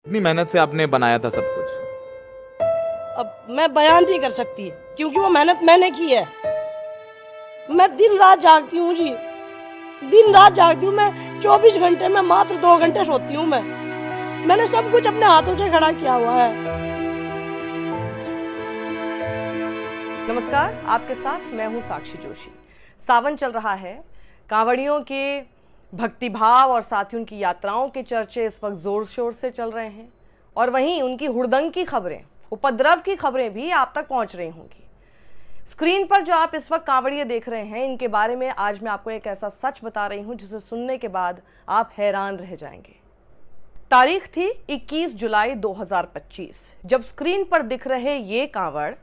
इतनी मेहनत से आपने बनाया था सब कुछ। अब मैं बयान नहीं कर सकती क्योंकि वो मेहनत मैंने की है। मैं दिन रात जागती हूँ जी, दिन रात जागती हूँ। मैं 24 घंटे में मात्र 2 घंटे सोती हूँ। मैंने सब कुछ अपने हाथों से खड़ा किया हुआ है। नमस्कार, आपके साथ मैं हूँ साक्षी जोशी। सावन चल रहा है, कांवड़ियों के भक्तिभाव और साथ ही उनकी यात्राओं के चर्चे इस वक्त जोर शोर से चल रहे हैं और वहीं उनकी हुड़दंग की खबरें, उपद्रव की खबरें भी आप तक पहुंच रही होंगी। स्क्रीन पर जो आप इस वक्त कांवड़िए देख रहे हैं, इनके बारे में आज मैं आपको एक ऐसा सच बता रही हूं जिसे सुनने के बाद आप हैरान रह जाएंगे। तारीख थी 21 जुलाई 2025 जब स्क्रीन पर दिख रहे ये कांवड़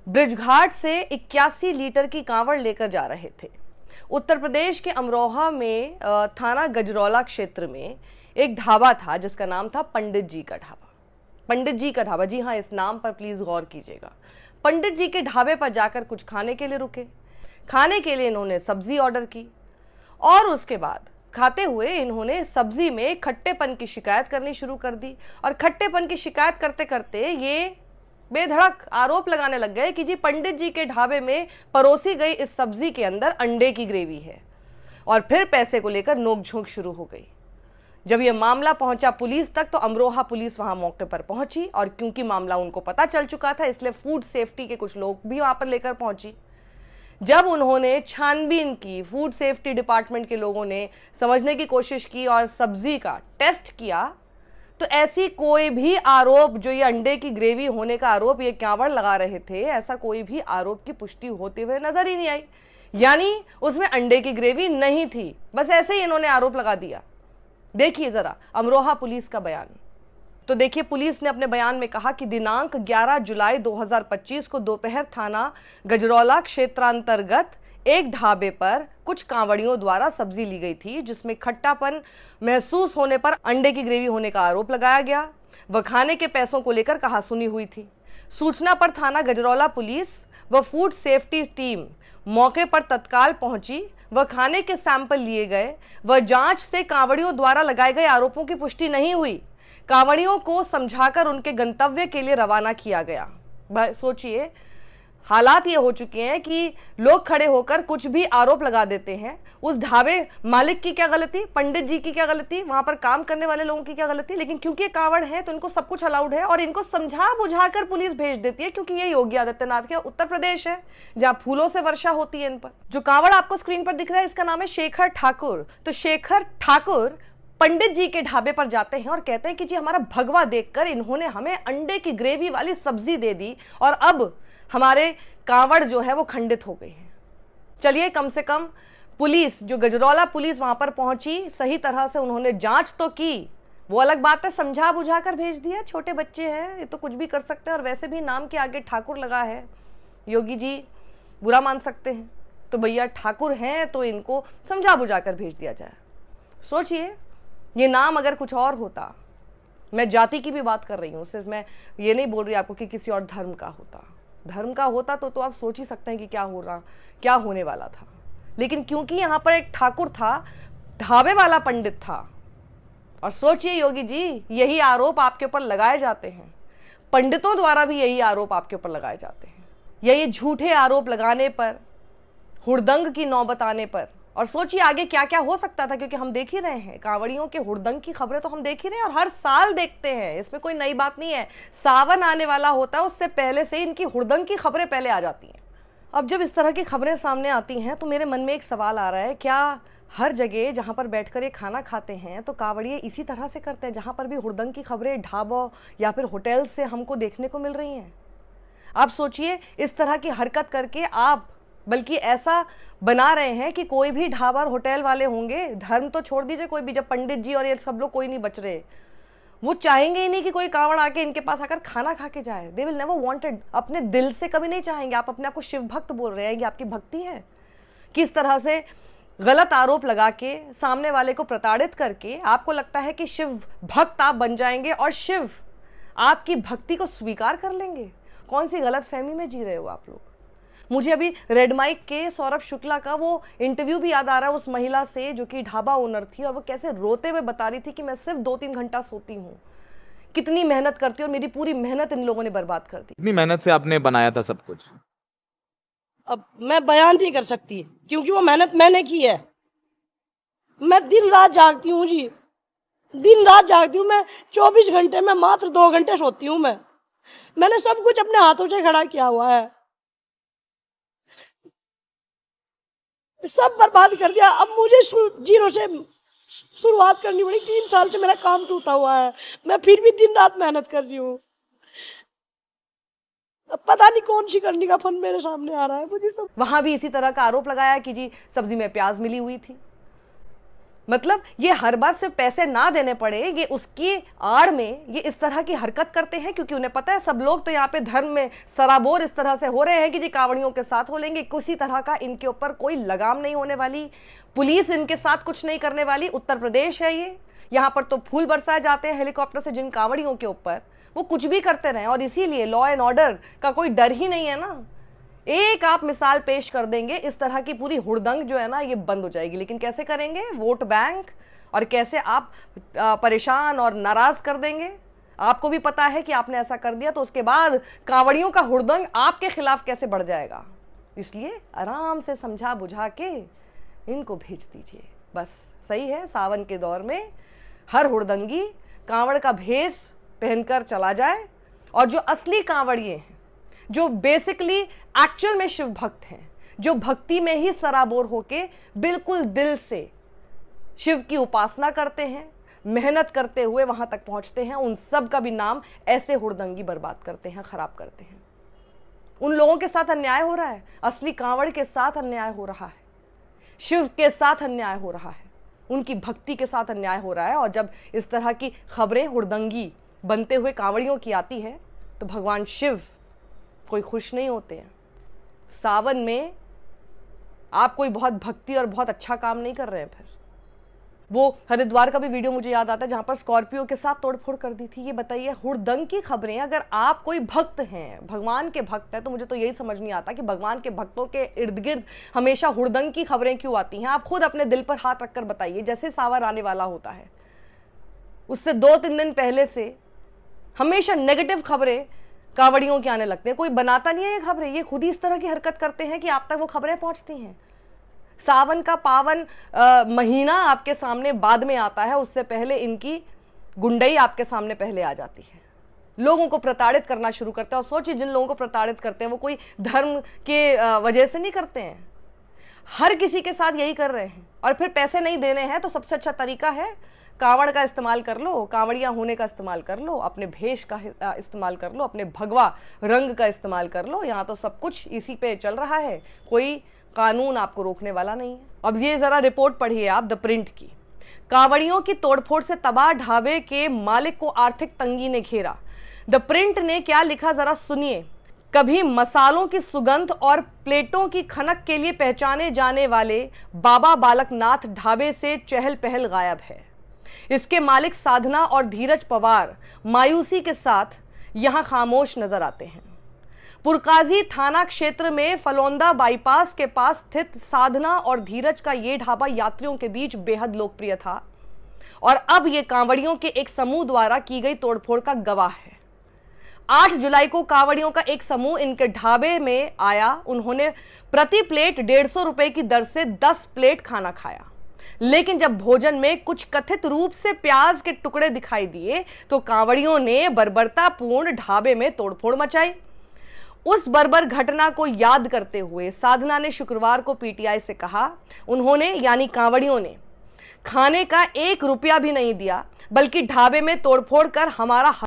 ब्रिजघाट से 81 लीटर की कांवड़ लेकर जा रहे थे। उत्तर प्रदेश के अमरोहा में थाना गजरौला क्षेत्र में एक ढाबा था जिसका नाम था पंडित जी का ढाबा। पंडित जी का ढाबा, जी हाँ, इस नाम पर प्लीज गौर कीजिएगा। पंडित जी के ढाबे पर जाकर कुछ खाने के लिए रुके। खाने के लिए इन्होंने सब्जी ऑर्डर की और उसके बाद खाते हुए इन्होंने सब्जी में खट्टेपन की शिकायत करनी शुरू कर दी और खट्टेपन की शिकायत करते करते ये बेधड़क आरोप लगाने लग गए कि जी पंडित जी के ढाबे में परोसी गई इस सब्जी के अंदर अंडे की ग्रेवी है। और फिर पैसे को लेकर नोकझोंक शुरू हो गई। जब यह मामला पहुंचा पुलिस तक तो अमरोहा पुलिस वहां मौके पर पहुंची और क्योंकि मामला उनको पता चल चुका था इसलिए फूड सेफ्टी के कुछ लोग भी वहां पर लेकर पहुंची। जब उन्होंने छानबीन की, फूड सेफ्टी डिपार्टमेंट के लोगों ने समझने की कोशिश की और सब्जी का टेस्ट किया तो ऐसी कोई भी आरोप, जो ये अंडे की ग्रेवी होने का आरोप ये कांवड़ लगा रहे थे, ऐसा कोई भी आरोप की पुष्टि होते हुए नजर ही नहीं आई। यानी उसमें अंडे की ग्रेवी नहीं थी, बस ऐसे ही इन्होंने आरोप लगा दिया। देखिए जरा अमरोहा पुलिस का बयान। तो देखिए, पुलिस ने अपने बयान में कहा कि दिनांक 11 जुलाई 2025 को दोपहर थाना गजरौला क्षेत्रांतर्गत एक ढाबे पर कुछ कांवड़ियों द्वारा सब्जी ली गई थी जिसमें खट्टापन महसूस होने पर अंडे की ग्रेवी होने का आरोप लगाया गया। वह खाने के पैसों को लेकर कहासुनी हुई थी। सूचना पर थाना गजरौला पुलिस व फूड सेफ्टी टीम मौके पर तत्काल पहुंची। वह खाने के सैंपल लिए गए। वह जांच से कांवड़ियों द्वारा लगाए गए आरोपों की पुष्टि नहीं हुई। कांवड़ियों को समझाकर उनके गंतव्य के लिए रवाना किया गया। सोचिए, हालात ये हो चुके हैं कि लोग खड़े होकर कुछ भी आरोप लगा देते हैं। उस ढाबे मालिक की क्या गलती, पंडित जी की क्या गलती, वहां पर काम करने वाले लोगों की क्या गलती, लेकिन क्योंकि ये कांवड़ है तो इनको सब कुछ अलाउड है और इनको समझा बुझाकर पुलिस भेज देती है क्योंकि ये योगी आदित्यनाथ के उत्तर प्रदेश है जहां फूलों से वर्षा होती है इन पर। जो कांवड़ आपको स्क्रीन पर दिख रहा है इसका नाम है शेखर ठाकुर। तो शेखर ठाकुर पंडित जी के ढाबे पर जाते हैं और कहते हैं कि जी हमारा भगवा देखकर इन्होंने हमें अंडे की ग्रेवी वाली सब्जी दे दी और अब हमारे कांवड़ जो है वो खंडित हो गई है। चलिए, कम से कम पुलिस, जो गजरौला पुलिस वहां पर पहुंची, सही तरह से उन्होंने जांच तो की। वो अलग बात है, समझा बुझा कर भेज दिया। छोटे बच्चे हैं, ये तो कुछ भी कर सकते हैं और वैसे भी नाम के आगे ठाकुर लगा है। योगी जी बुरा मान सकते हैं तो भैया ठाकुर हैं तो इनको समझा बुझा कर भेज दिया जाए। सोचिए, ये नाम अगर कुछ और होता, मैं जाति की भी बात कर रही हूँ, सिर्फ मैं ये नहीं बोल रही आपको कि किसी और धर्म का होता। धर्म का होता तो आप सोच ही सकते हैं कि क्या होने वाला था। लेकिन क्योंकि यहाँ पर एक ठाकुर था, ढाबे वाला पंडित था, और सोचिए योगी जी, यही आरोप आपके ऊपर लगाए जाते हैं। पंडितों द्वारा भी यही आरोप आपके ऊपर लगाए जाते हैं। ये झूठे आरोप लगाने पर, हुड़दंग की नौबत आने पर, और सोचिए आगे क्या क्या हो सकता था, क्योंकि हम देख ही रहे हैं कांवड़ियों के हुड़दंग की खबरें तो हम देख ही रहे हैं और हर साल देखते हैं। इसमें कोई नई बात नहीं है। सावन आने वाला होता है उससे पहले से इनकी हुड़दंग की खबरें पहले आ जाती हैं। अब जब इस तरह की खबरें सामने आती हैं तो मेरे मन में एक सवाल आ रहा है, क्या हर जगह जहाँ पर बैठकर ये खाना खाते हैं तो कांवड़िए इसी तरह से करते हैं, जहाँ पर भी हुड़दंग की खबरें ढाबों या फिर होटल से हमको देखने को मिल रही हैं? आप सोचिए, इस तरह की हरकत करके आप बल्कि ऐसा बना रहे हैं कि कोई भी ढाबा और होटल वाले होंगे, धर्म तो छोड़ दीजिए, कोई भी, जब पंडित जी और ये सब लोग कोई नहीं बच रहे, वो चाहेंगे ही नहीं कि कोई कांवड़ आके इनके पास आकर खाना खा के जाए। दे विल नेवर वांटेड, अपने दिल से कभी नहीं चाहेंगे। आप अपने आप को शिव भक्त बोल रहे हैं, ये आपकी भक्ति है? किस तरह से गलत आरोप लगा के सामने वाले को प्रताड़ित करके आपको लगता है कि शिव भक्त आप बन जाएंगे और शिव आपकी भक्ति को स्वीकार कर लेंगे? कौन सी गलत फहमी में जी रहे हो आप लोग? मुझे अभी रेड माइक के सौरभ शुक्ला का वो इंटरव्यू भी याद आ रहा है उस महिला से जो कि ढाबा ओनर थी और वो कैसे रोते हुए बता रही थी कि मैं सिर्फ 2-3 घंटा सोती हूँ। कितनी मेहनत करती है, और मेरी पूरी मेहनत इन लोगों ने बर्बाद कर दी। इतनी मेहनत से आपने बनाया था सब कुछ। अब मैं बयान नहीं कर सकती क्योंकि वो मेहनत मैंने की है। मैं दिन रात जागती हूँ जी, दिन रात जागती हूँ। मैं 24 घंटे में मात्र 2 घंटे सोती हूँ। मैंने सब कुछ अपने हाथों से खड़ा किया हुआ है, सब बर्बाद कर दिया। अब मुझे जीरो से शुरुआत करनी पड़ी। 3 साल से मेरा काम टूटा हुआ है, मैं फिर भी दिन रात मेहनत कर रही हूँ। अब पता नहीं कौन सी करनी का फन मेरे सामने आ रहा है मुझे सब। वहां भी इसी तरह का आरोप लगाया कि जी सब्जी में प्याज मिली हुई थी। मतलब ये हर बार सिर्फ पैसे ना देने पड़े, ये उसकी आड़ में ये इस तरह की हरकत करते हैं क्योंकि उन्हें पता है सब लोग तो यहाँ पे धर्म में सराबोर इस तरह से हो रहे हैं कि जी कांवड़ियों के साथ हो लेंगे, किसी तरह का इनके ऊपर कोई लगाम नहीं होने वाली, पुलिस इनके साथ कुछ नहीं करने वाली। उत्तर प्रदेश है ये, यहाँ पर तो फूल बरसाए जाते हैं हेलीकॉप्टर से जिन कांवड़ियों के ऊपर, वो कुछ भी करते रहे, और इसीलिए लॉ एंड ऑर्डर का कोई डर ही नहीं है ना। एक आप मिसाल पेश कर देंगे, इस तरह की पूरी हुड़दंग जो है ना ये बंद हो जाएगी। लेकिन कैसे करेंगे? वोट बैंक, और कैसे आप परेशान और नाराज कर देंगे। आपको भी पता है कि आपने ऐसा कर दिया तो उसके बाद कांवड़ियों का हुड़दंग आपके खिलाफ कैसे बढ़ जाएगा। इसलिए आराम से समझा बुझा के इनको भेज दीजिए बस। सही है, सावन के दौर में हर हुड़दंगी कांवड़ का भेष पहनकर चला जाए, और जो असली कांवड़िए हैं, जो बेसिकली एक्चुअल में शिव भक्त हैं, जो भक्ति में ही सराबोर होके बिल्कुल दिल से शिव की उपासना करते हैं, मेहनत करते हुए वहां तक पहुंचते हैं, उन सब का भी नाम ऐसे हुड़दंगी बर्बाद करते हैं, खराब करते हैं। उन लोगों के साथ अन्याय हो रहा है, असली कांवड़ के साथ अन्याय हो रहा है, शिव के साथ अन्याय हो रहा है, उनकी भक्ति के साथ अन्याय हो रहा है। और जब इस तरह की खबरें हुड़दंगी बनते हुए कांवड़ियों की आती है तो भगवान शिव कोई खुश नहीं होते हैं। सावन में आप कोई बहुत भक्ति और बहुत अच्छा काम नहीं कर रहे हैं। फिर वो हरिद्वार का भी वीडियो मुझे याद आता है जहां पर स्कॉर्पियो के साथ तोड़फोड़ कर दी थी। ये बताइए, हुड़दंग की खबरें। अगर आप कोई भक्त हैं, भगवान के भक्त हैं, तो मुझे तो यही समझ नहीं आता कि भगवान के भक्तों के इर्द गिर्द हमेशा हुड़दंग की खबरें क्यों आती हैं। आप खुद अपने दिल पर हाथ रखकर बताइए। जैसे सावन आने वाला होता है उससे 2-3 दिन पहले से हमेशा नेगेटिव खबरें कांवड़ियों के आने लगते हैं। कोई बनाता नहीं है ये खबरें, ये खुद ही इस तरह की हरकत करते हैं कि आप तक वो खबरें पहुंचती हैं। सावन का पावन महीना आपके सामने बाद में आता है, उससे पहले इनकी गुंडई आपके सामने पहले आ जाती है। लोगों को प्रताड़ित करना शुरू करते हैं। और सोचिए, जिन लोगों को प्रताड़ित करते हैं वो कोई धर्म के वजह से नहीं करते हैं, हर किसी के साथ यही कर रहे हैं। और फिर पैसे नहीं देने हैं तो सबसे अच्छा तरीका है कांवड़ का इस्तेमाल कर लो, कांवड़ियाँ होने का इस्तेमाल कर लो, अपने भेष का इस्तेमाल कर लो, अपने भगवा रंग का इस्तेमाल कर लो। यहाँ तो सब कुछ इसी पे चल रहा है, कोई कानून आपको रोकने वाला नहीं है। अब ये जरा रिपोर्ट पढ़िए आप द प्रिंट की। कांवड़ियों की तोड़फोड़ से तबाह ढाबे के मालिक को आर्थिक तंगी ने घेरा। द प्रिंट ने क्या लिखा जरा सुनिए। कभी मसालों की सुगंध और प्लेटों की खनक के लिए पहचाने जाने वाले बाबा बालकनाथ ढाबे से चहल पहल गायब है। इसके मालिक साधना और धीरज पवार मायूसी के साथ यहां खामोश नजर आते हैं। पुरकाजी थाना क्षेत्र में फलौंदा बाईपास के पास स्थित साधना और धीरज का ये ढाबा यात्रियों के बीच बेहद लोकप्रिय था, और अब ये कांवड़ियों के एक समूह द्वारा की गई तोड़फोड़ का गवाह है। 8 जुलाई को कांवड़ियों का एक समूह इनके ढाबे में आया। उन्होंने प्रति प्लेट 150 रुपए की दर से 10 प्लेट खाना खाया, लेकिन जब भोजन में कुछ कथित रूप से प्याज के टुकड़े दिखाई दिए तो कांवड़ियों ने बर्बरतापूर्ण ढाबे में तोड़फोड़ मचाई। उस बर्बर घटना को याद करते हुए साधना ने शुक्रवार को पीटीआई से कहा, उन्होंने यानी कांवड़ियों ने खाने का 1 रुपया भी नहीं दिया, बल्कि ढाबे में तोड़फोड़ कर हमारा